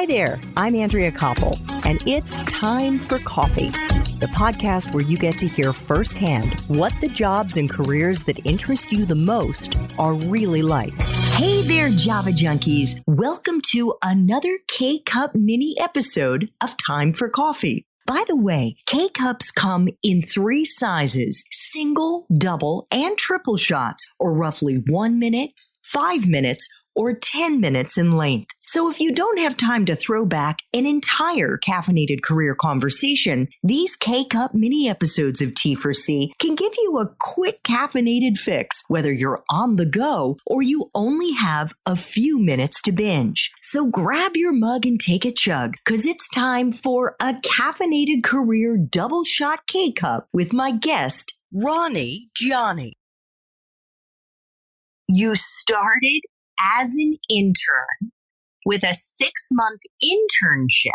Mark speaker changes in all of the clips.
Speaker 1: Hi there, I'm Andrea Koppel, and it's time for coffee, the podcast where you get to hear firsthand what the jobs and careers that interest you the most are really like. Hey there, Java junkies. Welcome to another K-Cup mini episode of Time for Coffee. By the way, K-Cups come in 3 sizes, single, double, and triple shots, or roughly 1 minute, 5 minutes, or 10 minutes in length. So if you don't have time to throw back an entire caffeinated career conversation, these K-Cup mini episodes of T4C can give you a quick caffeinated fix, whether you're on the go or you only have a few minutes to binge. So grab your mug and take a chug, because it's time for a caffeinated career double shot K-Cup with my guest, Ronnie Gyani. You started as an intern with a 6-month internship.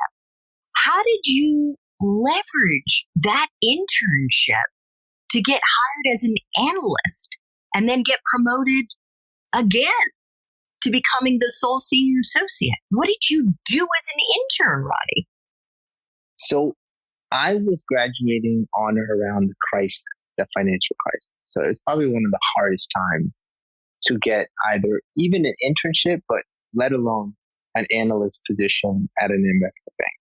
Speaker 1: How did you leverage that internship to get hired as an analyst and then get promoted again to becoming the sole senior associate? What did you do as an intern, Ronnie?
Speaker 2: So I was graduating on or around the financial crisis. So it's probably one of the hardest times to get either even an internship, but let alone an analyst position at an investment bank.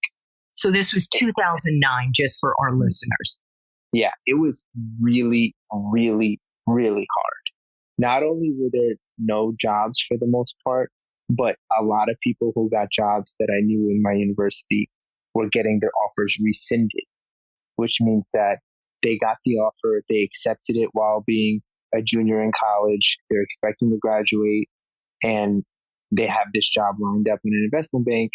Speaker 1: So this was 2009, just for our listeners.
Speaker 2: Yeah, it was really, really, really hard. Not only were there no jobs for the most part, but a lot of people who got jobs that I knew in my university were getting their offers rescinded, which means that they got the offer, they accepted it while being a junior in college, they're expecting to graduate, and they have this job lined up in an investment bank,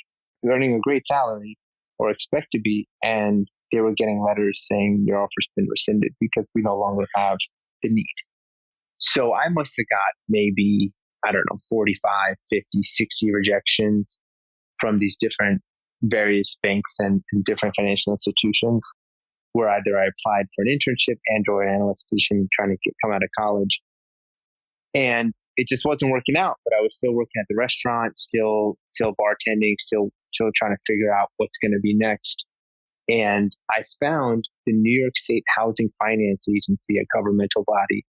Speaker 2: earning a great salary, or expect to be, and they were getting letters saying your offer's been rescinded because we no longer have the need. So I must have got maybe, 45, 50, 60 rejections from these different various banks and different financial institutions, where either I applied for an internship and or an analyst position trying to come out of college. And it just wasn't working out, but I was still working at the restaurant, still bartending, still trying to figure out what's going to be next. And I found the New York State Housing Finance Agency, a governmental body.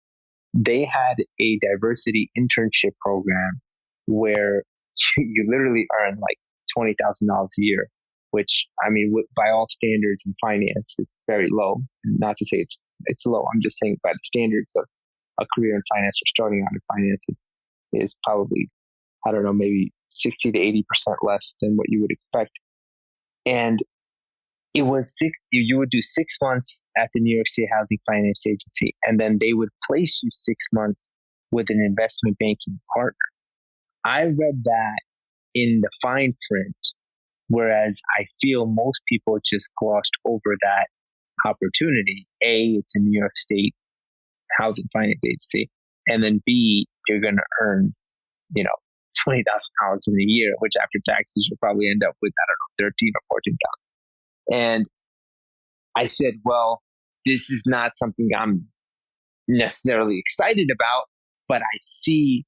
Speaker 2: They had a diversity internship program where you literally earn like $20,000 a year, which, I mean, by all standards in finance, it's very low. Not to say it's low. I'm just saying by the standards of a career in finance or starting out in finance is probably, maybe 60 to 80% less than what you would expect. And it was you would do 6 months at the New York State Housing Finance Agency, and then they would place you 6 months with an investment banking partner. I read that in the fine print, whereas I feel most people just glossed over that opportunity. A, it's a New York State Housing Finance Agency. And then B, you're going to earn, $20,000 in a year, which after taxes, you'll probably end up with, 13 or 14,000. And I said, well, this is not something I'm necessarily excited about, but I see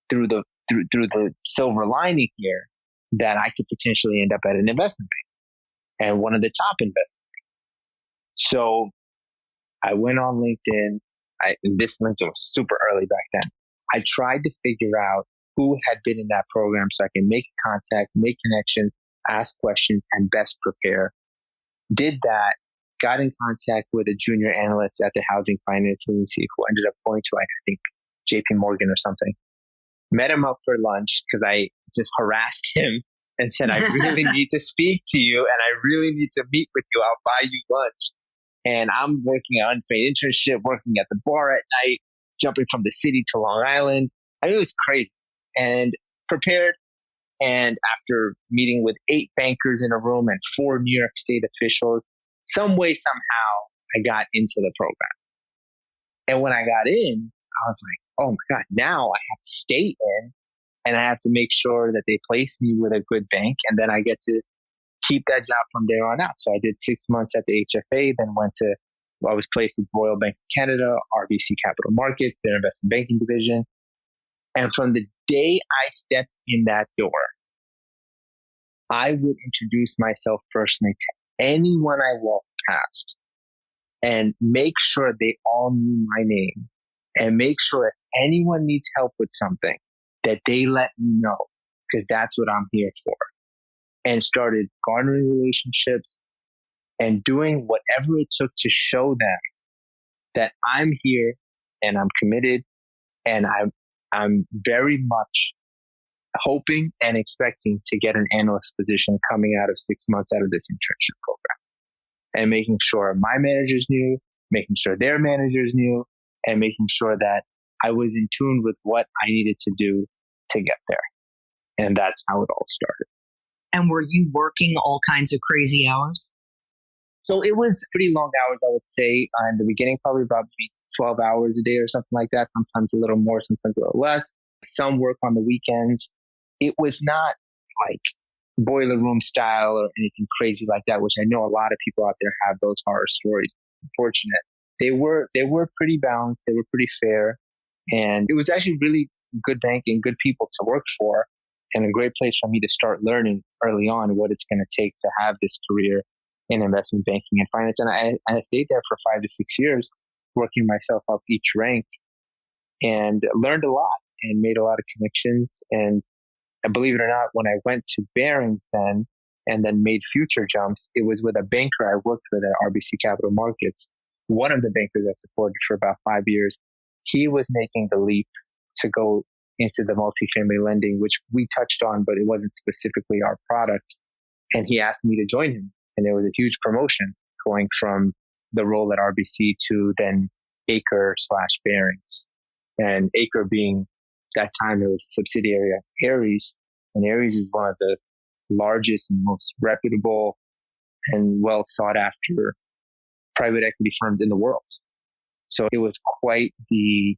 Speaker 2: through the silver lining here that I could potentially end up at an investment bank and one of the top investment banks. So I went on LinkedIn. This LinkedIn was super early back then. I tried to figure out who had been in that program so I can make contact, make connections, ask questions, and best prepare. Did that, got in contact with a junior analyst at the Housing Finance Agency who ended up going to, I think, JP Morgan or something. Met him up for lunch because I just harassed him and said, I really need to speak to you and I really need to meet with you. I'll buy you lunch. And I'm working an unpaid internship, working at the bar at night, jumping from the city to Long Island. I mean, it was crazy. And prepared. And after meeting with 8 bankers in a room and 4 New York State officials, some way, somehow, I got into the program. And when I got in, I was like, oh my God, now I have to stay in and I have to make sure that they place me with a good bank. And then I get to keep that job from there on out. So I did 6 months at the HFA, then I was placed at Royal Bank of Canada, RBC Capital Markets, their investment banking division. And from the day I stepped in that door, I would introduce myself personally to anyone I walked past and make sure they all knew my name and make sure if anyone needs help with something that they let me know, because that's what I'm here for. And started garnering relationships and doing whatever it took to show them that I'm here and I'm committed and I'm very much hoping and expecting to get an analyst position coming out of 6 months out of this internship program. And making sure my managers knew, making sure their managers knew, and making sure that I was in tune with what I needed to do to get there. And that's how it all started.
Speaker 1: And were you working all kinds of crazy hours?
Speaker 2: So it was pretty long hours, I would say. In the beginning, probably about 12 hours a day or something like that. Sometimes a little more, sometimes a little less. Some work on the weekends. It was not like boiler room style or anything crazy like that, which I know a lot of people out there have those horror stories. Unfortunate. They were pretty balanced. They were pretty fair. And it was actually really good banking, good people to work for, and a great place for me to start learning early on what it's going to take to have this career in investment banking and finance. And I stayed there for 5 to 6 years, working myself up each rank, and learned a lot and made a lot of connections. And believe it or not, when I went to Barings then, and then made future jumps, it was with a banker I worked with at RBC Capital Markets. One of the bankers I supported for about 5 years, he was making the leap to go into the multifamily lending, which we touched on, but it wasn't specifically our product. And he asked me to join him. And it was a huge promotion going from the role at RBC to then Acre/Barings. And Acre being, that time it was a subsidiary of Ares. And Ares is one of the largest and most reputable and well sought after private equity firms in the world. So it was quite the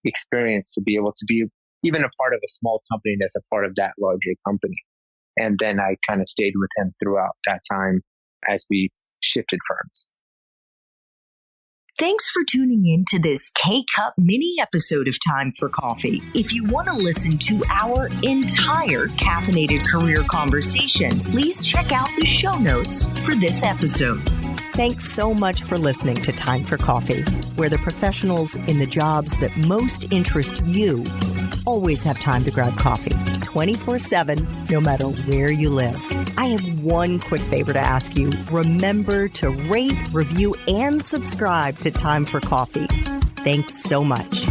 Speaker 2: experience to be able to be even a part of a small company that's a part of that larger company. And then I kind of stayed with him throughout that time as we shifted firms.
Speaker 1: Thanks for tuning in to this K-Cup mini episode of Time for Coffee. If you want to listen to our entire caffeinated career conversation, please check out the show notes for this episode. Thanks so much for listening to Time for Coffee, where the professionals in the jobs that most interest you always have time to grab coffee 24/7, no matter where you live. I have one quick favor to ask you. Remember to rate, review, and subscribe to Time for Coffee. Thanks so much.